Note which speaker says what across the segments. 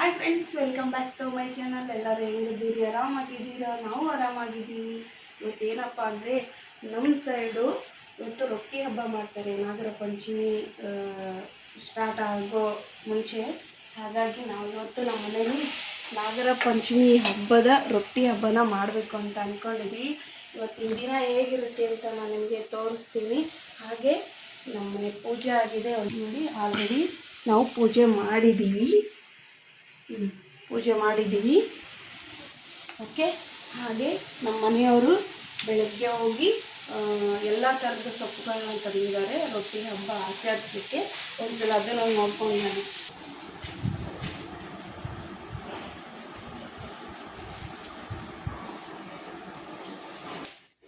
Speaker 1: Hi friends, welcome back to my channel. ಎಲ್ಲರೂ ಹೆಂಗಿದ್ದೀರಿ? ಆರಾಮಾಗಿದ್ದೀರಾ? ನಾವು ಆರಾಮಾಗಿದ್ದೀವಿ. ಇವತ್ತೇನಪ್ಪ ಅಂದರೆ ನಮ್ಮ ಸೈಡು ಇವತ್ತು ರೊಟ್ಟಿ ಹಬ್ಬ ಮಾಡ್ತಾರೆ, ನಾಗರ ಪಂಚಮಿ ಸ್ಟಾರ್ಟ್ ಆಗೋ ಮುಂಚೆ. ಹಾಗಾಗಿ ನಾವು ಇವತ್ತು ನಮ್ಮ ಮನೆಯಲ್ಲಿ ನಾಗರ ಪಂಚಮಿ ಹಬ್ಬದ ರೊಟ್ಟಿ ಹಬ್ಬನ ಮಾಡಬೇಕು ಅಂತ ಅಂದ್ಕೊಂಡಿದ್ವಿ. ಇವತ್ತಿನ ದಿನ ಹೇಗಿರುತ್ತೆ ಅಂತ ನಾನು ನಿಮಗೆ ತೋರಿಸ್ತೀನಿ. ಹಾಗೆ ನಮ್ಮ ಮನೆ ಪೂಜೆ ಆಗಿದೆ ನೋಡಿ. ಆಲ್ರೆಡಿ ನಾವು ಪೂಜೆ ಮಾಡಿದ್ದೀವಿ. ಓಕೆ. ಹಾಗೆ ನಮ್ಮ ಮನೆಯವರು ಬೆಳಗ್ಗೆ ಹೋಗಿ ಎಲ್ಲ ಥರದ ಸೊಪ್ಪುಗಳನ್ನ ತಂದಿದ್ದಾರೆ ರೊಟ್ಟಿ ಹಬ್ಬ ಆಚರಿಸಲಿಕ್ಕೆ. ಒಂದ್ಸಲ ಅದನ್ನು ನೋಡ್ಕೊಂಡು ನಾನು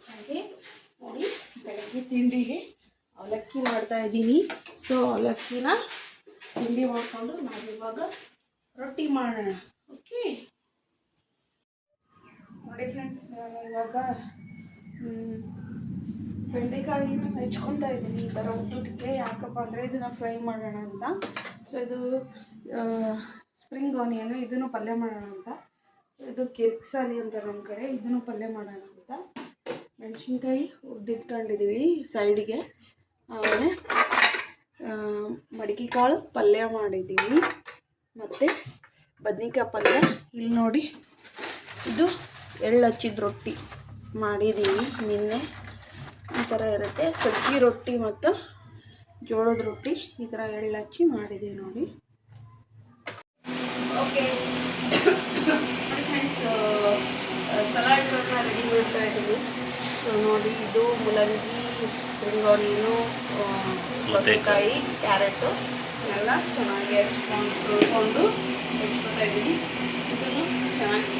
Speaker 1: ಹಾಗೆ ನೋಡಿ, ಬೆಳಗ್ಗೆ ತಿಂಡಿಗೆ ಅವಲಕ್ಕಿ ಮಾಡ್ತಾ ಇದ್ದೀನಿ. ಸೊ ಅವಲಕ್ಕಿನ ತಿಂಡಿ ಮಾಡಿಕೊಂಡು ನಾವಿವಾಗ ರೊಟ್ಟಿ ಮಾಡೋಣ. ಓಕೆ ನೋಡಿ ಫ್ರೆಂಡ್ಸ್, ನಾನು ಇವಾಗ ಬೆಂಡೆಕಾಯಿನ ಹೆಚ್ಕೊತಾ ಇದ್ದೀನಿ ಈ ಥರ ಊಟಕ್ಕೆ. ಯಾಕಪ್ಪ ಅಂದರೆ ಇದನ್ನು ಫ್ರೈ ಮಾಡೋಣ ಅಂತ. ಸೊ ಇದು ಸ್ಪ್ರಿಂಗ್ ಆನಿಯನು, ಇದನ್ನು ಪಲ್ಯ ಮಾಡೋಣ ಅಂತ. ಇದು ಕಿರ್ಕ್ಸಾಲಿ ಅಂತ ನಮ್ಮ ಕಡೆ, ಇದನ್ನು ಪಲ್ಯ ಮಾಡೋಣ ಅಂತ. ಮೆಣಸಿನ್ಕಾಯಿ ಹುರಿದಿಟ್ಕೊಂಡಿದ್ದೀವಿ ಸೈಡಿಗೆ. ಆಮೇಲೆ ಮಡಿಕೆ ಕಾಳು ಪಲ್ಯ ಮಾಡಿದ್ದೀವಿ, ಮತ್ತು ಬದ್ನಿಕಾಯಿ ಪಲ್ಯ. ಇಲ್ಲಿ ನೋಡಿ, ಇದು ಎಳ್ಳು ಹಚ್ಚಿದ ರೊಟ್ಟಿ ಮಾಡಿದ್ದೀವಿ ನಿನ್ನೆ. ಈ ಥರ ಇರುತ್ತೆ ಸಜ್ಜಿ ರೊಟ್ಟಿ ಮತ್ತು ಜೋಳದ ರೊಟ್ಟಿ. ಈ ಥರ ಎಳ್ಳು ಹಚ್ಚಿ ಮಾಡಿದ್ದೀವಿ ನೋಡಿ. ಓಕೆ ಫ್ರೆಂಡ್ಸ್, ಸಲಾಡ್ಗಳನ್ನ ರೆಡಿ ಮಾಡ್ತಾ ಇದ್ದೀವಿ. ಸೊ ನೋಡಿ, ಇದು ಮೂಲಂಗಿ, ಸ್ಪ್ರಿಂಗ್ ಆನಿಯನು, ಸೌತೆಕಾಯಿ, ಕ್ಯಾರೆಟು ಎಲ್ಲ ಚೆನ್ನಾಗಿ ಹೆಚ್ಕೊಂಡು ಹೆಚ್ಕೊತಾ ಇದ್ದೀನಿ. ಇದನ್ನು ಚೆನ್ನಾಗಿ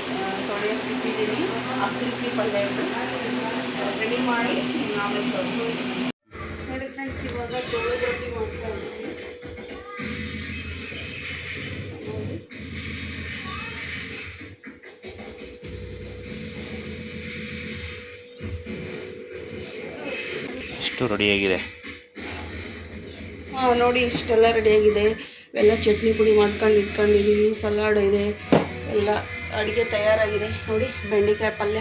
Speaker 1: ತೊಳೆಯೋಕೆ ಇಟ್ಟಿದ್ದೀನಿ. ಅಕ್ಕಿಕ್ಕಿ ಪಲ್ಯ ಇದು ರೆಡಿ ಮಾಡಿ ಆಮೇಲೆ ತೋರಿಸ್ತೀನಿ ನೋಡಿ ಫ್ರೆಂಡ್ಸ್. ಇವಾಗ ಜೋಳದ ರೊಟ್ಟಿ ಮಾಡ್ತಾ ಇದ್ದೀನಿ.
Speaker 2: ಇಷ್ಟು ರೆಡಿಯಾಗಿದೆ.
Speaker 1: ಹಾಂ ನೋಡಿ, ಇಷ್ಟೆಲ್ಲ ರೆಡಿಯಾಗಿದೆ. ಎಲ್ಲ ಚಟ್ನಿ ಪುಡಿ ಮಾಡ್ಕೊಂಡು ಇಟ್ಕೊಂಡಿದ್ದೀವಿ. ಸಲಾಡ್ ಇದೆ, ಎಲ್ಲ ಅಡುಗೆ ತಯಾರಾಗಿದೆ ನೋಡಿ. ಬೆಂಡೆಕಾಯಿ ಪಲ್ಯ,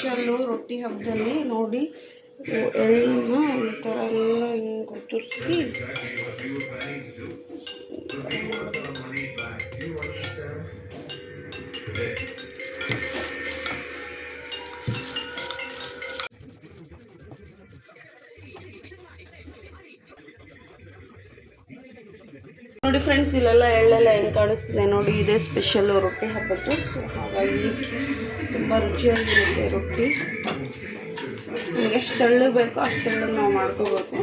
Speaker 1: ಸ್ಪೆಷಲ್ಲು ರೊಟ್ಟಿ ಹಬ್ಬದಲ್ಲಿ ನೋಡಿ. ಎಳ್ಳನ್ನ ಈ ಥರ ಎಲ್ಲ ಹಿಂಗೆ ಉದುರಿಸಿ ನೋಡಿ ಫ್ರೆಂಡ್ಸ್, ಇಲ್ಲೆಲ್ಲ ಎಳ್ಳೆಲ್ಲ ಹೆಂಗೆ ಕಾಣಿಸ್ತಿದೆ ನೋಡಿ. ಇದೇ ಸ್ಪೆಷಲ್ಲು ರೊಟ್ಟಿ ಹಬ್ಬದ್ದು. ಸೊ ಹಾಗಾಗಿ ತುಂಬ ರುಚಿಯಾಗಿರುತ್ತೆ ರೊಟ್ಟಿ. ನಮಗೆ ಎಷ್ಟು ತೆಳ್ಳು ಬೇಕೋ ಅಷ್ಟು ತೆಳ್ಳು ನಾವು ಮಾಡ್ಕೋಬೇಕು.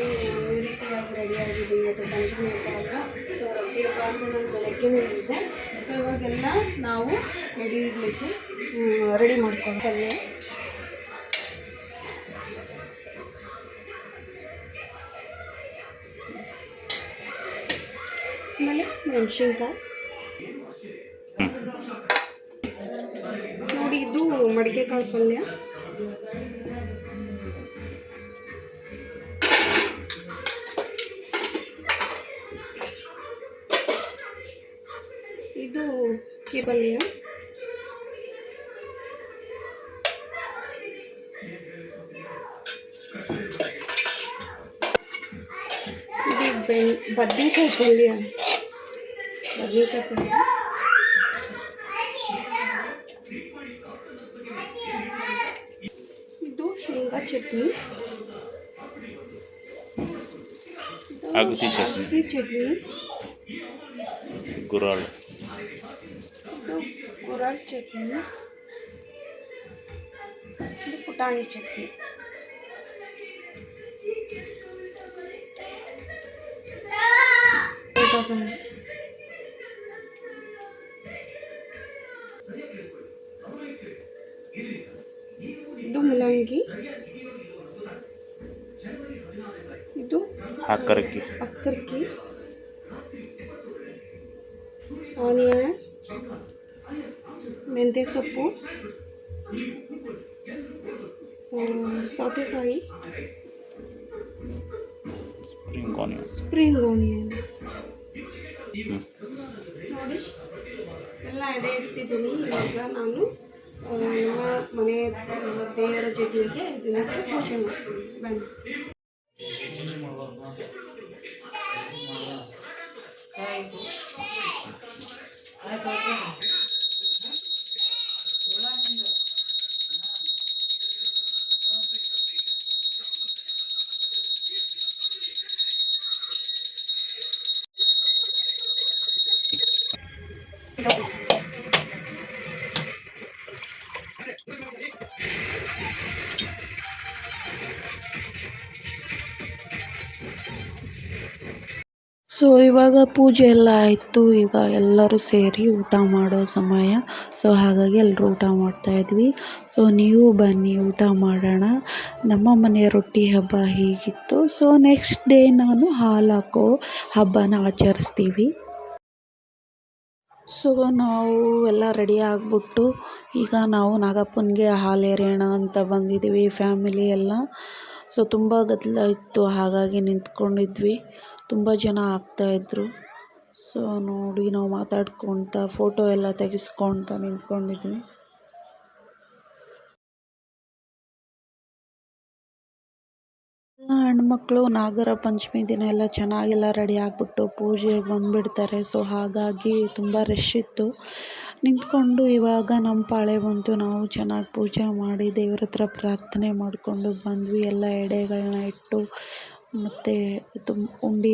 Speaker 1: ಈ ರೀತಿಯಾಗಿ ರೆಡಿಯಾಗಿದೆ ಇವತ್ತು ಪಂಚಮಿ ಹಬ್ಬ ಅಲ್ಲ. ಸೊ ರೊಟ್ಟಿ ಹಬ್ಬ ಅಂತ ನಾನು ಬೆಳಗ್ಗೆನೇ ಹೇಳಿದ್ದೆ. ಸೊ ಇವಾಗೆಲ್ಲ ನಾವು ರೆಡಿ ಮಾಡ್ಕೊಳ್ತೇವೆ. ಆಮೇಲೆ ಮೆಣಸಿನ್ಕಾಯಿ ನೋಡಿ. ಇದು ಮಡಿಕೆ ಕಾಳು ಪಲ್ಯ. ಇದು ಅಕ್ಕಿ ಪಲ್ಯ. ಇದು ಬದ್ನಿಕಾಯಿ ಪಲ್ಯ. ಇದು ಶೇಂಗಾ ಚಟ್ನಿ. ಅಗಸಿ ಚಟ್ನಿ.
Speaker 2: ಗುರಾಳ್.
Speaker 1: ಇದು ಗುರಾಳ್ ಚಟ್ನಿ. ಇದು ಪುಟಾಣಿ ಚಟ್ನಿ. ಇದು ಮೂಲಂಗಿ. ಮೂಲಂಗಿ, ಇದು
Speaker 2: ಹಾಕರಕ್ಕಿ,
Speaker 1: ಅಕ್ಕರ್ಕಿ, ಆನಿಯನ್, ಮೆಂತ್ಯ ಸೊಪ್ಪು, ಸೌತೆಕಾಯಿ, ಸ್ಪ್ರಿಂಗ್ ಆನಿಯನ್ ನೋಡಿ ಎಲ್ಲ ಎಡೆ ಇಟ್ಟಿದ್ದೀನಿ. ಇವಾಗ ನಾನು ನಮ್ಮ ಮನೆ ದೇವರ ಜೊತೆಗೆ ಇದನ್ನು ಪೂಜೆ ಮಾಡ್ತೀನಿ. ಬನ್ನಿ.
Speaker 3: ಸೊ ಇವಾಗ ಪೂಜೆ ಎಲ್ಲ ಆಯಿತು. ಈಗ ಎಲ್ಲರೂ ಸೇರಿ ಊಟ ಮಾಡೋ ಸಮಯ. ಸೊ ಹಾಗಾಗಿ ಎಲ್ಲರೂ ಊಟ ಮಾಡ್ತಾಯಿದ್ವಿ. ಸೊ ನೀವು ಬನ್ನಿ ಊಟ ಮಾಡೋಣ. ನಮ್ಮ ಮನೆಯ ರೊಟ್ಟಿ ಹಬ್ಬ ಹೀಗಿತ್ತು. ಸೊ ನೆಕ್ಸ್ಟ್ ಡೇ ನಾನು ಹಾಲು ಹಾಕೋ ಹಬ್ಬನ ಆಚರಿಸ್ತೀವಿ. ಸೊ ನಾವು ಎಲ್ಲ ರೆಡಿ ಆಗಿಬಿಟ್ಟು ಈಗ ನಾವು ನಾಗಪ್ಪನಿಗೆ ಹಾಲು ಎರೆಯೋಣ ಅಂತ ಬಂದಿದ್ದೀವಿ ಫ್ಯಾಮಿಲಿ ಎಲ್ಲ. ಸೊ ತುಂಬ ಗದ್ದಲ ಇತ್ತು, ಹಾಗಾಗಿ ನಿಂತ್ಕೊಂಡಿದ್ವಿ. ತುಂಬ ಜನ ಆಗ್ತಾಯಿದ್ರು. ಸೊ ನೋಡಿ ನಾವು ಮಾತಾಡ್ಕೊತ ಫೋಟೋ ಎಲ್ಲ ತೆಗೆಸ್ಕೊತ ನಿಂತ್ಕೊಂಡಿದ್ವಿ. ಎಲ್ಲ ಹೆಣ್ಮಕ್ಳು ನಾಗರ ಪಂಚಮಿ ದಿನ ಎಲ್ಲ ಚೆನ್ನಾಗೆಲ್ಲ ರೆಡಿ ಆಗಿಬಿಟ್ಟು ಪೂಜೆಗೆ ಬಂದುಬಿಡ್ತಾರೆ. ಸೊ ಹಾಗಾಗಿ ತುಂಬ ರಶ್ ಇತ್ತು. ನಿಂತ್ಕೊಂಡು ಇವಾಗ ನಮ್ಮ ಪಾಳೆ ಬಂತು. ನಾವು ಚೆನ್ನಾಗಿ ಪೂಜೆ ಮಾಡಿ ದೇವ್ರ ಹತ್ರ ಪ್ರಾರ್ಥನೆ ಮಾಡಿಕೊಂಡು ಬಂದ್ವಿ. ಎಲ್ಲ ಎಡೆಗಳನ್ನ ಇಟ್ಟು ಮತ್ತು ಉಂಡೆ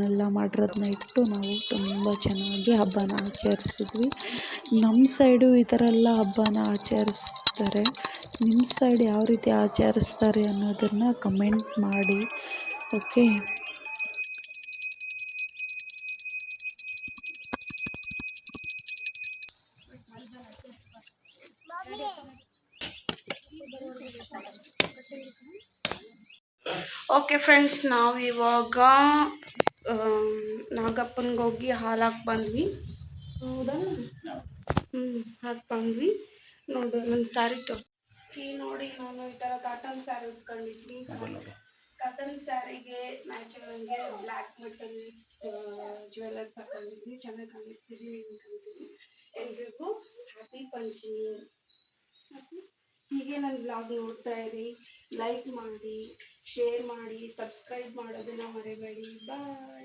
Speaker 3: ಎಲ್ಲ ಮಾಡಿರೋದನ್ನ ಇಟ್ಟು ನಾವು ತುಂಬ ಚೆನ್ನಾಗಿ ಹಬ್ಬನ ಆಚರಿಸಿದ್ವಿ. ನಮ್ಮ ಸೈಡು ಈ ಥರ ಎಲ್ಲ ಹಬ್ಬನ ಆಚರಿಸ್ತಾರೆ. ನಿಮ್ಮ ಸೈಡ್ ಯಾವ ರೀತಿ ಆಚರಿಸ್ತಾರೆ ಅನ್ನೋದನ್ನು ಕಮೆಂಟ್ ಮಾಡಿ. ಓಕೆ.
Speaker 1: ಓಕೆ ಫ್ರೆಂಡ್ಸ್, ನಾವು ಇವಾಗ ನಾಗಪ್ಪನಿಗೆ ಹೋಗಿ ಹಾಲು ಹಾಕಿ ಬಂದ್ವಿ. ಹೌದಾ? ಹಾಕಿ ಬಂದ್ವಿ. ನೋಡಿ ನನ್ನ ಸ್ಯಾರಿ ನೋಡಿ, ನಾನು ಈ ಥರ ಕಾಟನ್ ಸ್ಯಾರಿ ಉಟ್ಕೊಂಡಿದ್ವಿ. ಕಾಟನ್ ಸ್ಯಾರಿಗೆ ಮ್ಯಾಚಿಂಗ್ ನನಗೆ ಬ್ಲ್ಯಾಕ್ ಮೆಟಲ್ ಜ್ಯುವೆಲ್ಲರ್ಸ್ ಹಾಕೊಂಡಿದ್ವಿ. ಚೆನ್ನಾಗಿ ಕಾಣಿಸ್ತೀವಿ. ಎಲ್ರಿಗೂ ಹ್ಯಾಪಿ ಪಂಚಮಿ. ಹೀಗೆ ನನ್ನ ಬ್ಲಾಗ್ ನೋಡ್ತಾ ಇರಿ. ಲೈಕ್ ಮಾಡಿ, ಶೇರ್ ಮಾಡಿ, ಸಬ್ಸ್ಕ್ರೈಬ್ ಮಾಡೋದನ್ನು ಮರಿಬೇಡಿ. ಬಾಯ್.